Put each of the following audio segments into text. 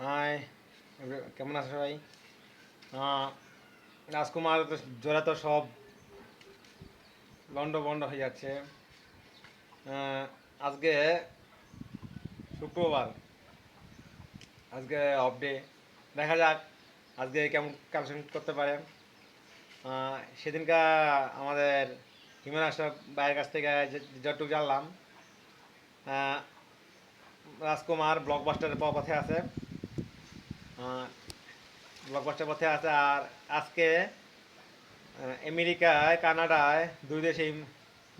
High, কেমন আছো সবাই? রাজকুমার জোড়া তো সব লন্ড বন্ড হয়ে যাচ্ছে। আজকে শুক্রবার, আজকে অফ ডে। দেখা যাক আজকে কেমন কালেকশন করতে পারে। সেদিনকার আমাদের হিমেন আশরাফ ভাইয়ের কাছ থেকে যতটুকু জানলাম, আহ, রাজকুমার ব্লকবাস্টারের পথে আছে। ব্লকবাস্টার পথে আছে। আর আজকে আমেরিকায় কানাডায় দুই দেশেই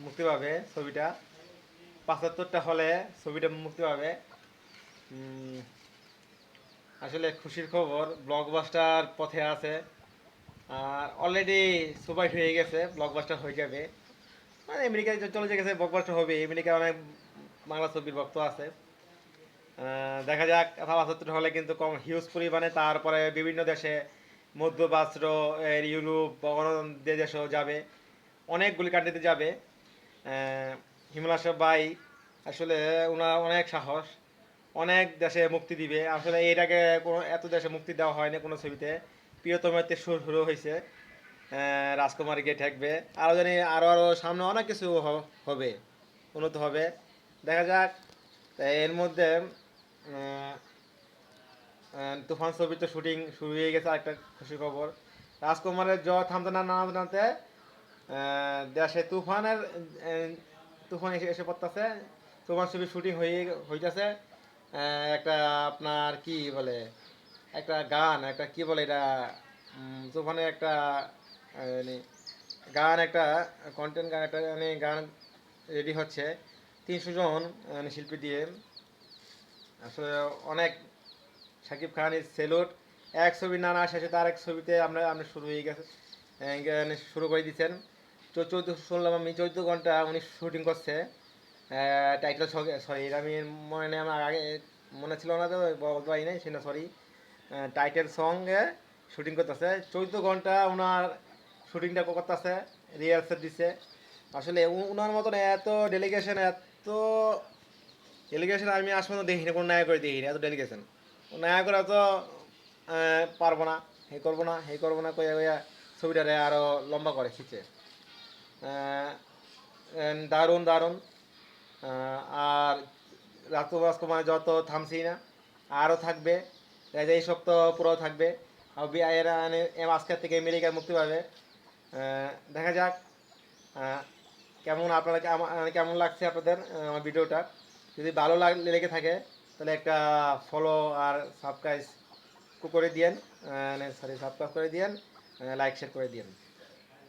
মুক্তি পাবে ছবিটা। ৭৫টা হলে ছবিটা মুক্তি পাবে। উম, আসলে খুশির খবর, ব্লকবাস্টার পথে আছে। আর অলরেডি সুপার হয়ে গেছে, ব্লকবাস্টার হয়ে যাবে। মানে আমেরিকায় চলে গেছে, ব্লকবাস্টার হবে। আমেরিকার অনেক বাংলা ছবির ভক্ত আছে। দেখা যাক, ৭৫ হলে কিন্তু কম হিউজ পরিমাণে। তারপরে বিভিন্ন দেশে, মধ্যপ্রাচ্য, ইউরোপ বা অন্য দেশেও যাবে, অনেকগুলি কান্ট্রিতে যাবে। হিমেল আশরাফ ভাই আসলে ওনার অনেক সাহস, অনেক দেশে মুক্তি দিবে। আসলে এর আগে কোনো এত দেশে মুক্তি দেওয়া হয়নি কোনো ছবিতে। প্রিয়তমেতে শুরু হয়েছে, রাজকুমারী গিয়ে ঠেকবে। আরও জানি আরও আরও সামনে অনেক কিছু হবে, উন্নত হবে। দেখা যাক। এর মধ্যে আহ, তুফান ছবির তো শুটিং শুরু হয়ে গেছে। আরেকটা খুশির খবর, রাজকুমারের জ্বর থামতে না নামতে দেশে তুফান এসে পড়তেছে। তুফান ছবির শুটিং হইতেছে। একটা আপনার কি বলে, একটা গান, একটা কি বলে এটা, তুফানের একটা মানে গান, একটা কন্টেন্ট গান, একটা মানে গান রেডি হচ্ছে ৩০০ জন মানে শিল্পী দিয়ে। আসলে অনেক, শাকিব খান ইজ সেলুট। এক ছবি না না শেষে তার এক ছবিতে আমরা আমরা শুরু হয়ে গেছে, শুরু করে দিচ্ছেন। 14 শুনলাম আমি, 14 ঘন্টা উনি শুটিং করছে। টাইটেল সরি, এটা আমি মনে নেই, আমার আগে মনে ছিল না, তো বলতে পারি নাই সেটা, সরি। টাইটেল সঙ্গে শুটিং করতেছে 14 ঘন্টা, ওনার শুটিংটা করতেছে, রিহার্সাল দিচ্ছে। আসলে ওনার মতন এত ডেলিগেশন, এত ডেলিগেশন আমি আসলে দেখিনি, কোনো নায়ক করে দেখিনি এত ডেলিগেশন। নায়ক করে তো পারবো না, হে করবো না, হে করবো না, কইয়া কইয়া ছবিটারে আরও লম্বা করে খিচে। দারুণ দারুণ। আর রাজকুমার যত থামছি না, আরও থাকবে। এই সপ্তাহ পুরো থাকবে। আর এরা আজকের থেকে আমেরিকায় মুক্তি পাবে। দেখা যাক কেমন আপনারা, কেমন লাগছে আপনাদের আমার ভিডিওটা। যদি ভালো লেগে থাকে তাহলে একটা ফলো আর সাবস্ক্রাইব করে দিয়েন, সরি সাবস্ক্রাইব করে দিয়েন, লাইক শেয়ার করে দিয়েন।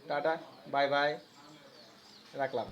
টাটা, বাই বাই, রাখলাম।